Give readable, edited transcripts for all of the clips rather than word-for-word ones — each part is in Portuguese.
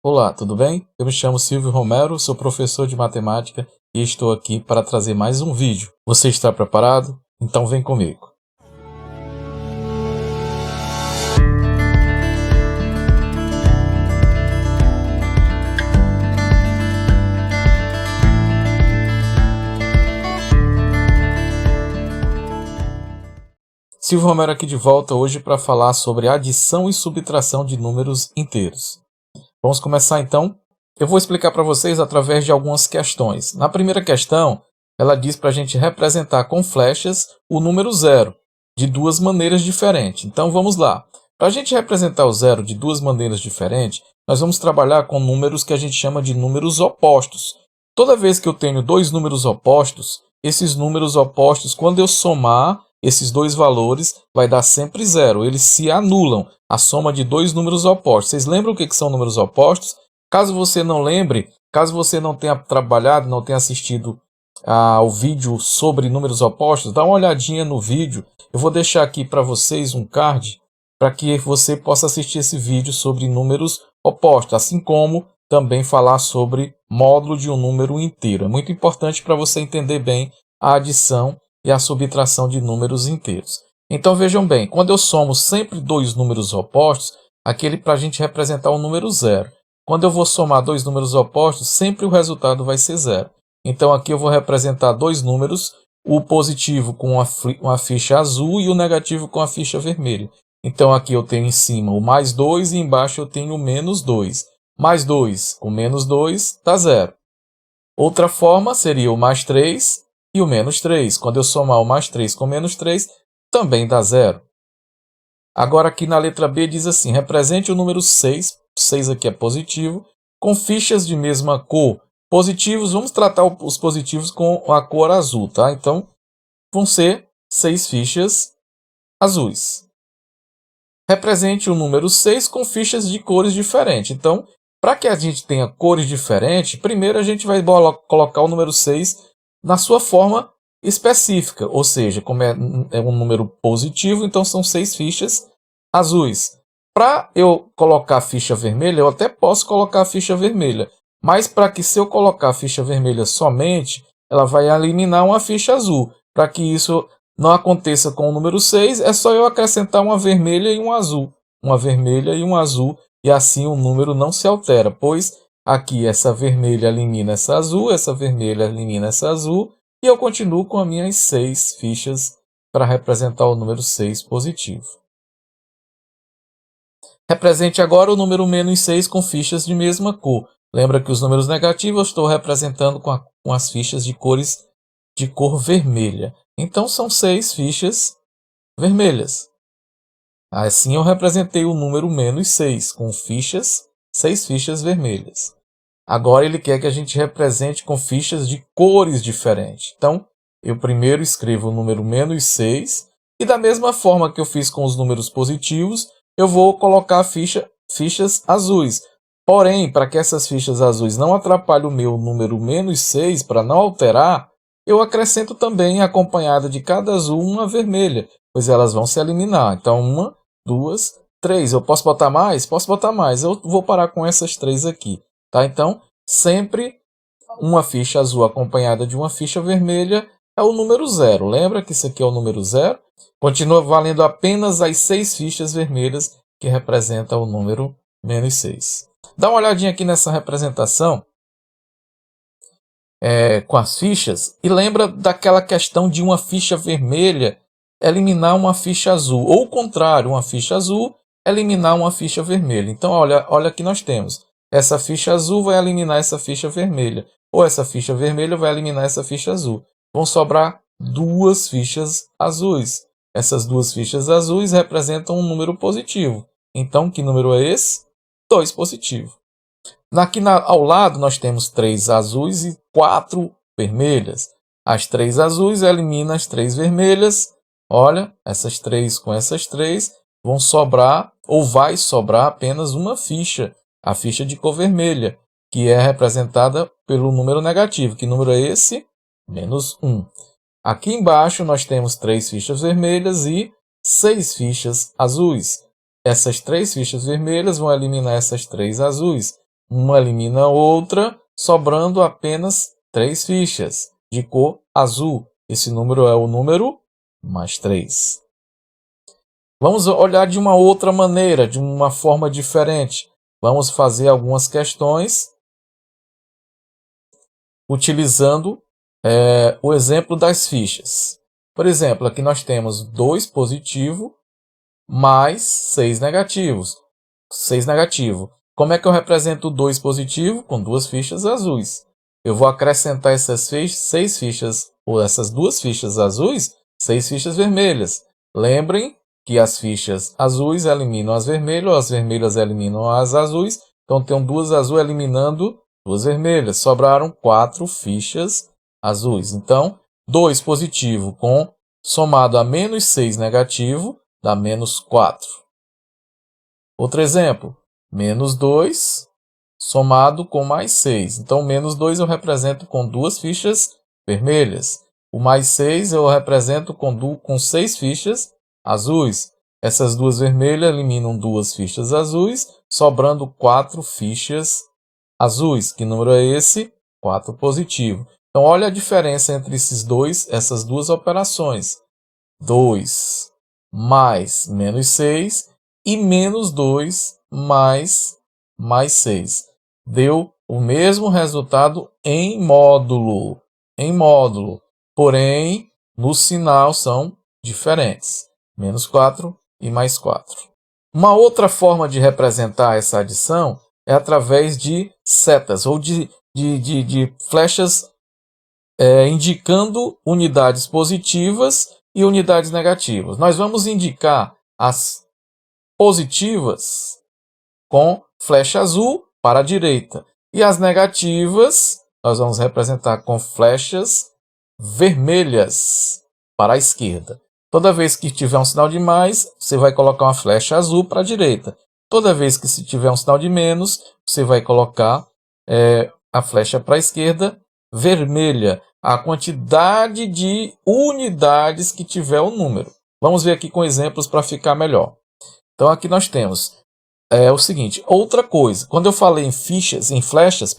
Olá, tudo bem? Eu me chamo Silvio Romero, sou professor de matemática e estou aqui para trazer mais um vídeo. Você está preparado? Então vem comigo. Silvio Romero aqui de volta hoje para falar sobre adição e subtração de números inteiros. Vamos começar então? Eu vou explicar para vocês através de algumas questões. Na primeira questão, ela diz para a gente representar com flechas o número zero, de duas maneiras diferentes. Então vamos lá. Para a gente representar o zero de duas maneiras diferentes, nós vamos trabalhar com números que a gente chama de números opostos. Toda vez que eu tenho dois números opostos, esses números opostos, quando eu somar esses dois valores, vai dar sempre zero. Eles se anulam, a soma de dois números opostos. Vocês lembram o que são números opostos? Caso você não lembre, caso você não tenha trabalhado, não tenha assistido ao vídeo sobre números opostos, dá uma olhadinha no vídeo. Eu vou deixar aqui para vocês um card para que você possa assistir esse vídeo sobre números opostos, assim como também falar sobre módulo de um número inteiro. É muito importante para você entender bem a adição e a subtração de números inteiros. Então vejam bem, quando eu somo sempre dois números opostos, aquele para a gente representar o número zero. Quando eu vou somar dois números opostos, sempre o resultado vai ser zero. Então aqui eu vou representar dois números, o positivo com uma ficha azul e o negativo com a ficha vermelha. Então aqui eu tenho em cima o mais 2 e embaixo eu tenho o menos 2. Mais 2 com menos 2 dá zero. Outra forma seria o mais 3 e o menos 3. Quando eu somar o mais 3 com menos 3, também dá zero. Agora aqui na letra B diz assim, represente o número 6, 6 aqui é positivo, com fichas de mesma cor. Positivos, vamos tratar os positivos com a cor azul, tá? Então, vão ser 6 fichas azuis. Represente o número 6 com fichas de cores diferentes. Então, para que a gente tenha cores diferentes, primeiro a gente vai colocar o número 6 na sua forma específica, ou seja, como é um número positivo, então são 6 fichas azuis. Para eu colocar a ficha vermelha, eu até posso colocar a ficha vermelha, mas para que se eu colocar a ficha vermelha somente, ela vai eliminar uma ficha azul. Para que isso não aconteça com o número 6, é só eu acrescentar uma vermelha e um azul. Uma vermelha e um azul, e assim o número não se altera, pois aqui essa vermelha elimina essa azul, essa vermelha elimina essa azul, e eu continuo com as minhas 6 fichas para representar o número 6 positivo. Represente agora o número menos 6 com fichas de mesma cor. Lembra que os números negativos eu estou representando com as fichas de cores de cor vermelha. Então são 6 fichas vermelhas. Assim eu representei o número menos 6 com 6 fichas vermelhas. Agora ele quer que a gente represente com fichas de cores diferentes. Então, eu primeiro escrevo o número menos 6 e da mesma forma que eu fiz com os números positivos, eu vou colocar fichas azuis. Porém, para que essas fichas azuis não atrapalhem o meu número menos 6, para não alterar, eu acrescento também, acompanhada de cada azul, uma vermelha, pois elas vão se eliminar. Então, 1, 2, 3. Eu posso botar mais? Posso botar mais. Eu vou parar com essas 3 aqui. Tá? Então, sempre uma ficha azul acompanhada de uma ficha vermelha é o número 0. Lembra que isso aqui é o número 0? Continua valendo apenas as 6 fichas vermelhas que representam o número menos 6. Dá uma olhadinha aqui nessa representação com as fichas e lembra daquela questão de uma ficha vermelha eliminar uma ficha azul. Ou o contrário, uma ficha azul eliminar uma ficha vermelha. Então, olha que nós temos. Essa ficha azul vai eliminar essa ficha vermelha. Ou essa ficha vermelha vai eliminar essa ficha azul. Vão sobrar 2 fichas azuis. Essas 2 fichas azuis representam um número positivo. Então, que número é esse? 2 positivo. Aqui ao lado nós temos 3 azuis e 4 vermelhas. As 3 azuis eliminam as 3 vermelhas. Olha, essas 3 com essas 3 vão sobrar, ou vai sobrar apenas uma ficha. A ficha de cor vermelha, que é representada pelo número negativo. Que número é esse? Menos 1. Aqui embaixo nós temos 3 fichas vermelhas e 6 fichas azuis. Essas 3 fichas vermelhas vão eliminar essas 3 azuis. uma elimina a outra, sobrando apenas 3 fichas de cor azul. Esse número é o número mais 3. Vamos olhar de uma outra maneira, de uma forma diferente. Vamos fazer algumas questões utilizando o exemplo das fichas. Por exemplo, aqui nós temos 2 positivo mais 6 negativos. 6 negativo. Como é que eu represento o 2 positivo? Com 2 fichas azuis. Eu vou acrescentar essas 6 fichas, ou essas 2 fichas azuis, 6 fichas vermelhas. Lembrem que as fichas azuis eliminam as vermelhas eliminam as azuis. Então, tenho 2 azuis eliminando 2 vermelhas. Sobraram 4 fichas azuis. Então, 2 positivo somado a menos 6 negativo dá menos 4. Outro exemplo, menos 2 somado com mais 6. Então, menos 2 eu represento com 2 fichas vermelhas. O mais 6 eu represento com 6 fichas azuis. Essas 2 vermelhas eliminam 2 fichas azuis, sobrando 4 fichas azuis. Que número é esse? 4 positivo. Então, olha a diferença entre essas duas operações. 2 mais menos 6 e menos 2 mais 6. Deu o mesmo resultado em módulo. Porém, no sinal são diferentes. Menos 4 e mais 4. Uma outra forma de representar essa adição é através de setas ou de flechas indicando unidades positivas e unidades negativas. Nós vamos indicar as positivas com flecha azul para a direita e as negativas nós vamos representar com flechas vermelhas para a esquerda. Toda vez que tiver um sinal de mais, você vai colocar uma flecha azul para a direita. Toda vez que se tiver um sinal de menos, você vai colocar a flecha para a esquerda vermelha. A quantidade de unidades que tiver o número. Vamos ver aqui com exemplos para ficar melhor. Então aqui nós temos o seguinte, outra coisa. Quando eu falei em flechas,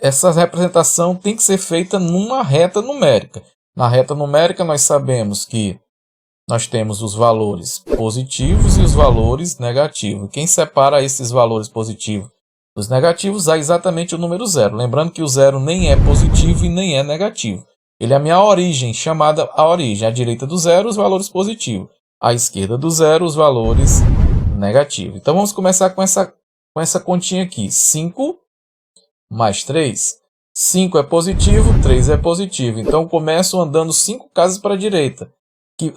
essa representação tem que ser feita numa reta numérica. Na reta numérica nós sabemos que nós temos os valores positivos e os valores negativos. Quem separa esses valores positivos dos negativos é exatamente o número 0. Lembrando que o 0 nem é positivo e nem é negativo. Ele é a minha origem, chamada a origem. À direita do 0, os valores positivos. À esquerda do 0, os valores negativos. Então vamos começar com essa continha aqui. 5 mais 3. 5 é positivo, 3 é positivo. Então começo andando 5 casas para a direita.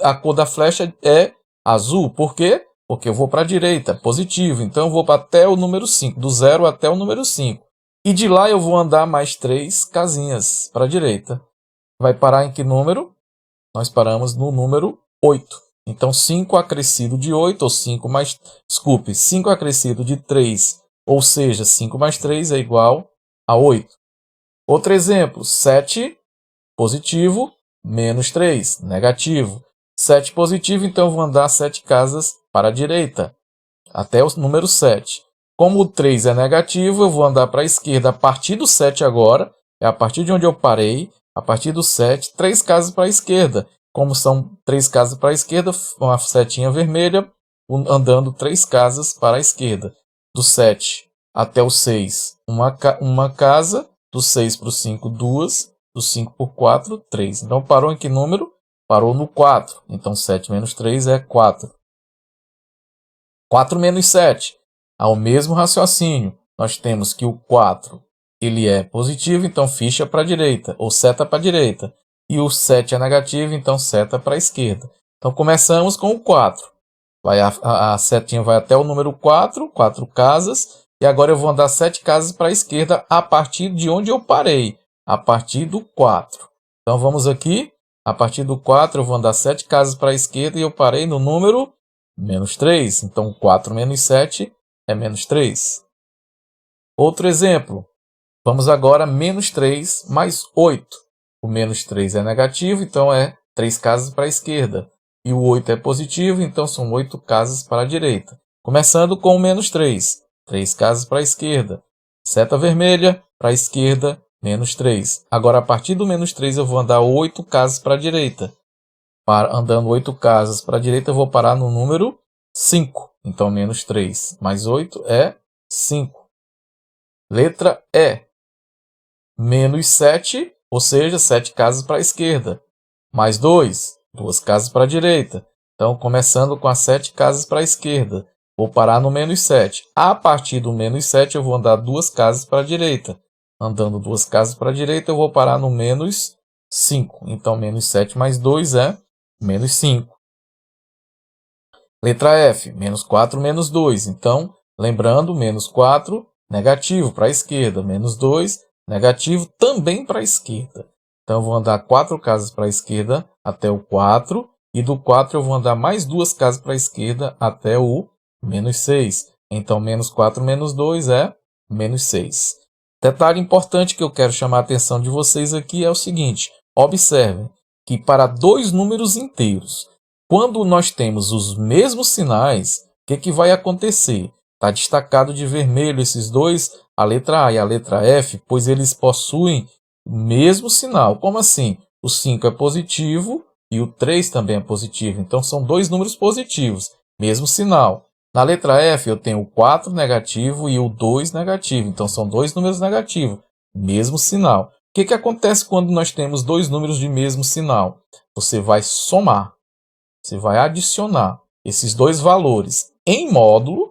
A cor da flecha é azul. Por quê? Porque eu vou para a direita, positivo. Então eu vou até o número 5, do 0 até o número 5. E de lá eu vou andar mais 3 casinhas para a direita. Vai parar em que número? Nós paramos no número 8. Então 5 acrescido de 8, ou 5 acrescido de 3, ou seja, 5 mais 3 é igual a 8. Outro exemplo, 7 positivo, menos 3 negativo. 7 positivo, então eu vou andar 7 casas para a direita, até o número 7. Como o 3 é negativo, eu vou andar para a esquerda a partir do 7 agora, é a partir de onde eu parei, a partir do 7, 3 casas para a esquerda. Como são 3 casas para a esquerda, uma setinha vermelha, andando 3 casas para a esquerda. Do 7 até o 6, uma casa, do 6 para o 5, 2, do 5 por 4, 3. Então parou em que número? Parou no 4. Então 7 menos 3 é 4. 4 menos 7. Ao mesmo raciocínio, nós temos que o 4 ele é positivo, então ficha para a direita, ou seta para a direita. E o 7 é negativo, então seta para a esquerda. Então começamos com o 4. A setinha vai até o número 4, 4 casas. E agora eu vou andar 7 casas para a esquerda a partir de onde eu parei, a partir do 4. Então vamos aqui, a partir do 4 eu vou andar 7 casas para a esquerda e eu parei no número menos 3. Então 4 menos 7 é menos 3. Outro exemplo, vamos agora menos 3 mais 8. O menos 3 é negativo, então é 3 casas para a esquerda. E o 8 é positivo, então são 8 casas para a direita. Começando com o menos 3. 3 casas para a esquerda. Seta vermelha, para a esquerda, menos 3. Agora, a partir do menos 3, eu vou andar 8 casas para a direita. Andando 8 casas para a direita, eu vou parar no número 5. Então, menos 3 mais 8 é 5. Letra E. Menos 7, ou seja, 7 casas para a esquerda. Mais 2, 2 casas para a direita. Então, começando com as 7 casas para a esquerda, vou parar no menos 7. A partir do menos 7, eu vou andar 2 casas para a direita. Andando 2 casas para a direita, eu vou parar no menos 5. Então, menos 7 mais 2 é menos 5. Letra F, menos 4 menos 2. Então, lembrando, menos 4, negativo para a esquerda. Menos 2, negativo também para a esquerda. Então, eu vou andar 4 casas para a esquerda até o 4. E do 4 eu vou andar mais 2 casas para a esquerda até o menos 6. Então, menos 4 menos 2 é menos 6. Detalhe importante que eu quero chamar a atenção de vocês aqui é o seguinte. Observem que para dois números inteiros, quando nós temos os mesmos sinais, o que vai acontecer? Está destacado de vermelho esses dois, a letra A e a letra F, pois eles possuem o mesmo sinal. Como assim? O 5 é positivo e o 3 também é positivo. Então, são dois números positivos, mesmo sinal. Na letra F, eu tenho o 4 negativo e o 2 negativo. Então, são dois números negativos, mesmo sinal. O que acontece quando nós temos dois números de mesmo sinal? Você vai somar. Você vai adicionar esses dois valores em módulo.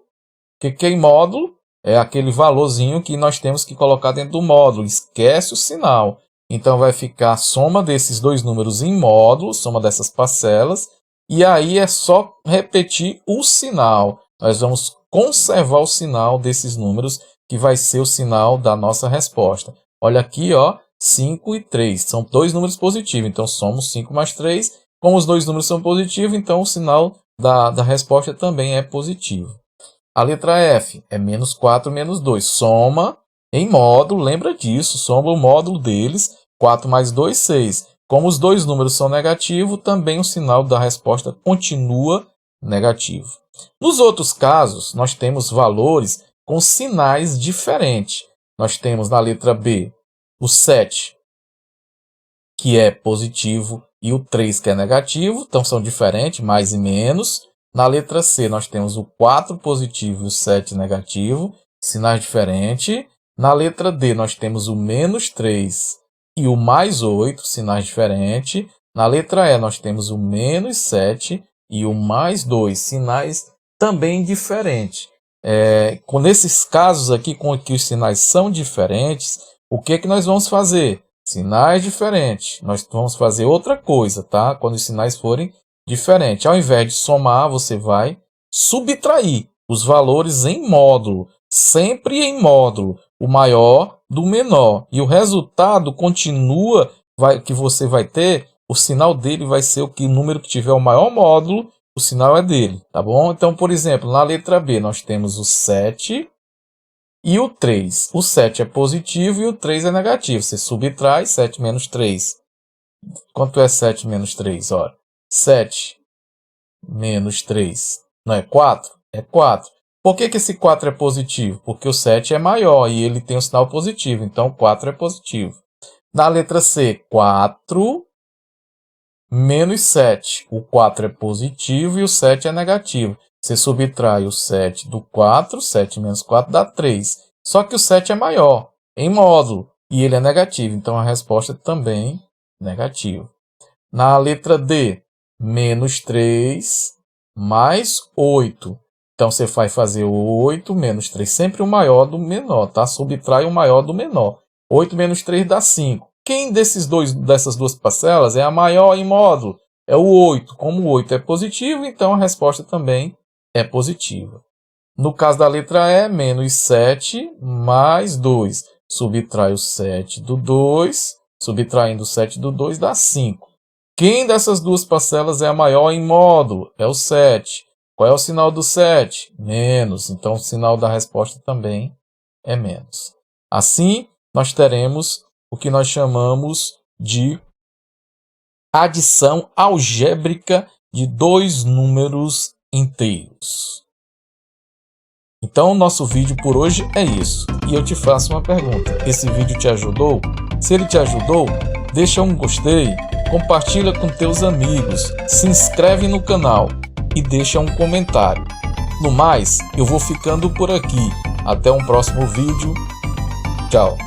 O que é em módulo? É aquele valorzinho que nós temos que colocar dentro do módulo. Esquece o sinal. Então, vai ficar a soma desses dois números em módulo, soma dessas parcelas. E aí é só repetir o sinal. Nós vamos conservar o sinal desses números, que vai ser o sinal da nossa resposta. Olha aqui, ó, 5 e 3. São dois números positivos. Então, somos 5 mais 3. Como os dois números são positivos, então o sinal da resposta também é positivo. A letra F é menos 4 menos 2. Soma em módulo, lembra disso, soma o módulo deles. 4 mais 2, 6. Como os dois números são negativos, também o sinal da resposta continua negativo. Nos outros casos, nós temos valores com sinais diferentes. Nós temos na letra B o 7, que é positivo, e o 3, que é negativo, então são diferentes, mais e menos. Na letra C, nós temos o 4 positivo e o 7 negativo, sinais diferentes. Na letra D, nós temos o menos 3 e o mais 8, sinais diferentes. Na letra E, nós temos o menos 7 e o mais 2, sinais também diferentes. Nesses casos aqui, com que os sinais são diferentes, o que nós vamos fazer? Sinais diferentes. Nós vamos fazer outra coisa, tá? Quando os sinais forem diferentes. Ao invés de somar, você vai subtrair os valores em módulo. Sempre em módulo. O maior do menor. E o resultado continua, que você vai ter, o sinal dele vai ser o número que tiver o maior módulo, o sinal é dele, tá bom? Então, por exemplo, na letra B, nós temos o 7... e o 3. O 7 é positivo e o 3 é negativo. Você subtrai 7 menos 3. Quanto é 7 menos 3? Olha, 7 menos 3. Não é 4? É 4. Por que esse 4 é positivo? Porque o 7 é maior e ele tem o sinal positivo. Então, 4 é positivo. Na letra C, 4 menos 7. O 4 é positivo e o 7 é negativo. Você subtrai o 7 do 4, 7 menos 4 dá 3. Só que o 7 é maior, em módulo, e ele é negativo. Então, a resposta é também negativa. Na letra D, menos 3 mais 8. Então, você vai fazer 8 menos 3, sempre o maior do menor, tá? Subtrai o maior do menor. 8 menos 3 dá 5. Quem dessas duas parcelas é a maior em módulo? É o 8. Como o 8 é positivo, então a resposta também é positiva. No caso da letra E, menos 7 mais 2. Subtrai o 7 do 2. Subtraindo o 7 do 2 dá 5. Quem dessas duas parcelas é a maior em módulo? É o 7. Qual é o sinal do 7? Menos. Então, o sinal da resposta também é menos. Assim, nós teremos o que nós chamamos de adição algébrica de dois números inteiros. Então, nosso vídeo por hoje é isso. E eu te faço uma pergunta: esse vídeo te ajudou? Se ele te ajudou, deixa um gostei, compartilha com teus amigos, se inscreve no canal e deixa um comentário. No mais, eu vou ficando por aqui. Até um próximo vídeo. Tchau.